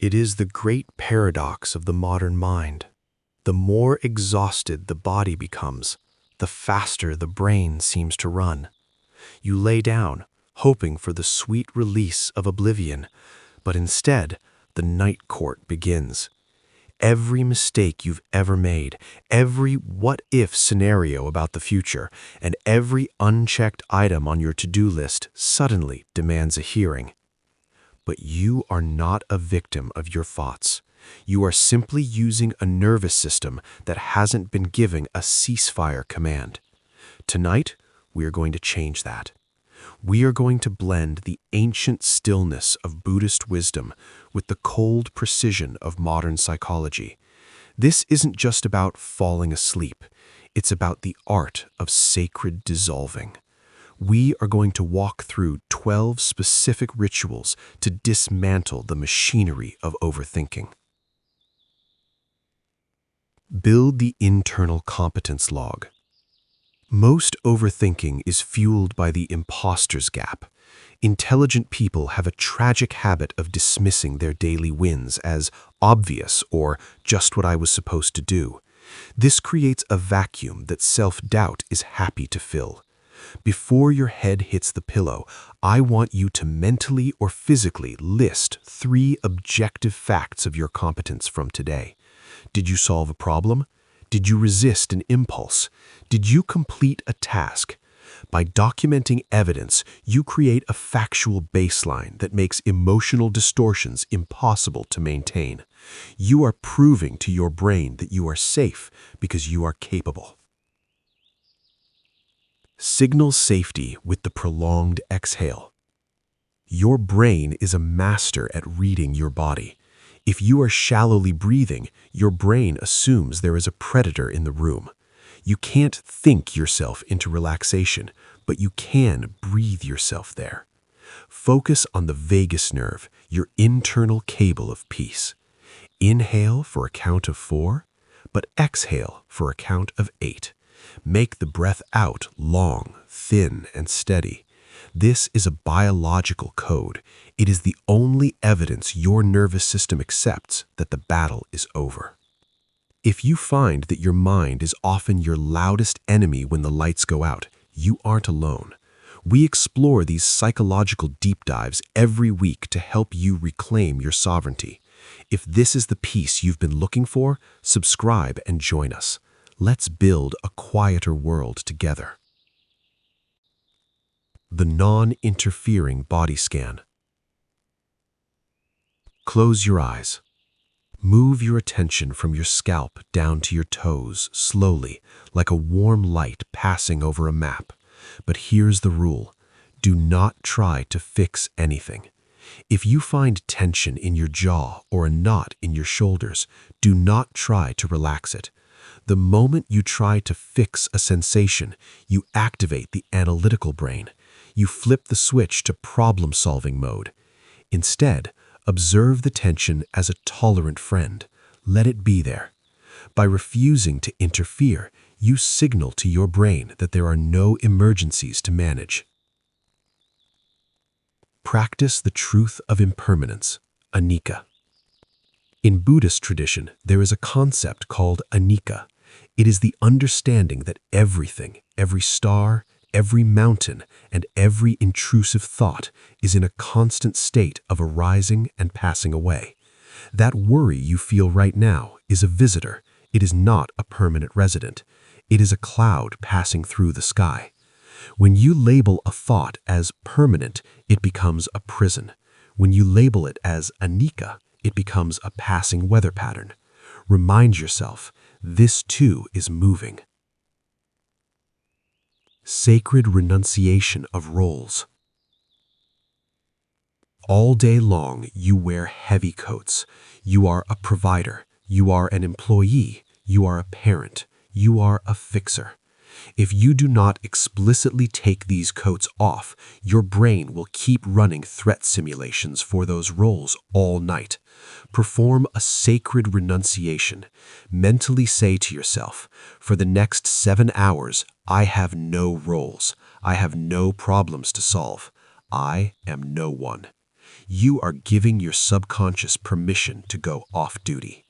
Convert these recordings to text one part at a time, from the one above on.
It is the great paradox of the modern mind. The more exhausted the body becomes, the faster the brain seems to run. You lay down, hoping for the sweet release of oblivion, but instead, the night court begins. Every mistake you've ever made, every what-if scenario about the future, and every unchecked item on your to-do list suddenly demands a hearing. But you are not a victim of your thoughts. You are simply using a nervous system that hasn't been given a ceasefire command. Tonight, we are going to change that. We are going to blend the ancient stillness of Buddhist wisdom with the cold precision of modern psychology. This isn't just about falling asleep. It's about the art of sacred dissolving. We are going to walk through 12 specific rituals to dismantle the machinery of overthinking. Build the internal competence log. Most overthinking is fueled by the imposter's gap. Intelligent people have a tragic habit of dismissing their daily wins as obvious or just what I was supposed to do. This creates a vacuum that self-doubt is happy to fill. Before your head hits the pillow, I want you to mentally or physically list 3 objective facts of your competence from today. Did you solve a problem? Did you resist an impulse? Did you complete a task? By documenting evidence, you create a factual baseline that makes emotional distortions impossible to maintain. You are proving to your brain that you are safe because you are capable. Signal safety with the prolonged exhale. Your brain is a master at reading your body. If you are shallowly breathing, your brain assumes there is a predator in the room. You can't think yourself into relaxation, but you can breathe yourself there. Focus on the vagus nerve, your internal cable of peace. Inhale for a count of 4, but exhale for a count of 8. Make the breath out long, thin, and steady. This is a biological code. It is the only evidence your nervous system accepts that the battle is over. If you find that your mind is often your loudest enemy when the lights go out, you aren't alone. We explore these psychological deep dives every week to help you reclaim your sovereignty. If this is the peace you've been looking for, subscribe and join us. Let's build a quieter world together. The non-interfering body scan. Close your eyes. Move your attention from your scalp down to your toes slowly, like a warm light passing over a map. But here's the rule. Do not try to fix anything. If you find tension in your jaw or a knot in your shoulders, do not try to relax it. The moment you try to fix a sensation, you activate the analytical brain. You flip the switch to problem-solving mode. Instead, observe the tension as a tolerant friend. Let it be there. By refusing to interfere, you signal to your brain that there are no emergencies to manage. Practice the truth of impermanence, anicca. In Buddhist tradition, there is a concept called anicca. It is the understanding that everything, every star, every mountain, and every intrusive thought is in a constant state of arising and passing away. That worry you feel right now is a visitor. It is not a permanent resident. It is a cloud passing through the sky. When you label a thought as permanent, it becomes a prison. When you label it as anicca, it becomes a passing weather pattern. Remind yourself, this too is moving. Sacred renunciation of roles. All day long, you wear heavy coats. You are a provider. You are an employee. You are a parent. You are a fixer. If you do not explicitly take these coats off, your brain will keep running threat simulations for those roles all night. Perform a sacred renunciation. Mentally say to yourself, for the next 7 hours, I have no roles. I have no problems to solve. I am no one. You are giving your subconscious permission to go off duty.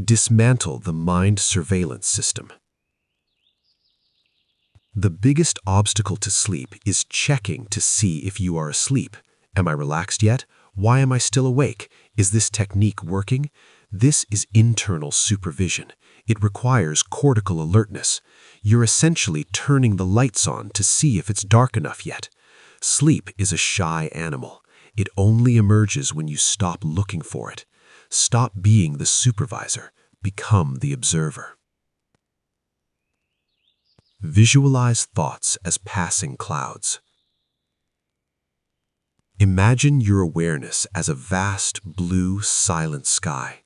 Dismantle the mind surveillance system. The biggest obstacle to sleep is checking to see if you are asleep. Am I relaxed yet? Why am I still awake? Is this technique working? This is internal supervision. It requires cortical alertness. You're essentially turning the lights on to see if it's dark enough yet. Sleep is a shy animal. It only emerges when you stop looking for it. Stop being the supervisor. Become the observer. Visualize thoughts as passing clouds. Imagine your awareness as a vast, blue, silent sky.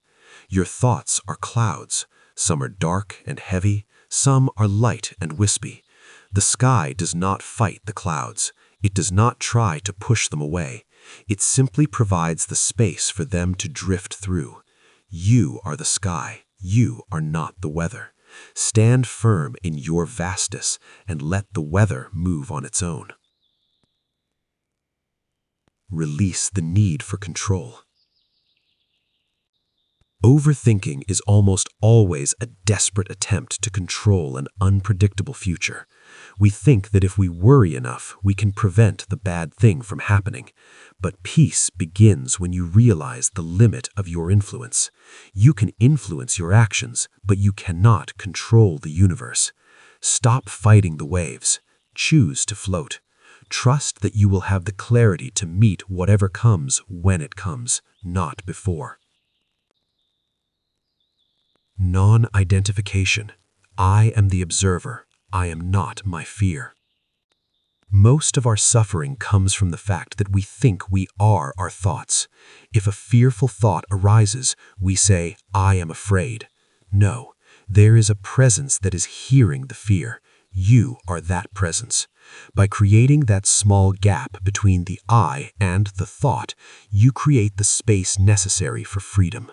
Your thoughts are clouds. Some are dark and heavy, some are light and wispy. The sky does not fight the clouds. It does not try to push them away. It simply provides the space for them to drift through. You are the sky. You are not the weather. Stand firm in your vastness and let the weather move on its own. Release the need for control. Overthinking is almost always a desperate attempt to control an unpredictable future. We think that if we worry enough, we can prevent the bad thing from happening. But peace begins when you realize the limit of your influence. You can influence your actions, but you cannot control the universe. Stop fighting the waves. Choose to float. Trust that you will have the clarity to meet whatever comes when it comes, not before. Non-identification. I am the observer. I am not my fear. Most of our suffering comes from the fact that we think we are our thoughts. If a fearful thought arises, we say, I am afraid. No, there is a presence that is hearing the fear. You are that presence. By creating that small gap between the I and the thought, you create the space necessary for freedom.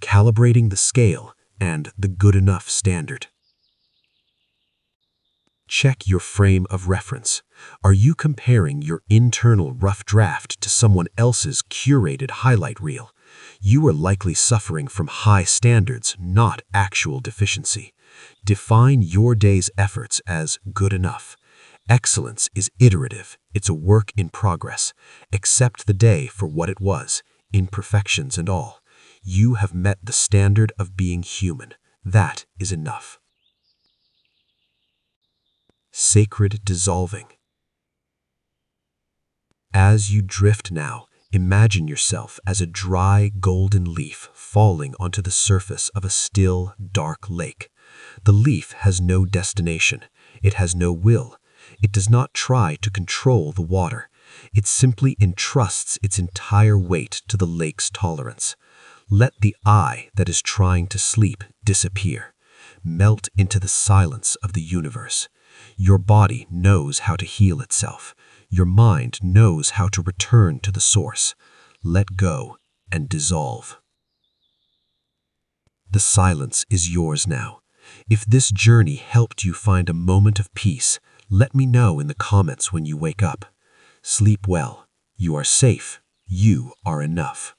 Calibrating the scale and the good enough standard. Check your frame of reference. Are you comparing your internal rough draft to someone else's curated highlight reel? You are likely suffering from high standards, not actual deficiency. Define your day's efforts as good enough. Excellence is iterative. It's a work in progress. Accept the day for what it was, imperfections and all. You have met the standard of being human. That is enough. Sacred dissolving. As you drift now, imagine yourself as a dry, golden leaf falling onto the surface of a still, dark lake. The leaf has no destination. It has no will. It does not try to control the water. It simply entrusts its entire weight to the lake's tolerance. Let the I that is trying to sleep disappear. Melt into the silence of the universe. Your body knows how to heal itself. Your mind knows how to return to the source. Let go and dissolve. The silence is yours now. If this journey helped you find a moment of peace, let me know in the comments when you wake up. Sleep well. You are safe. You are enough.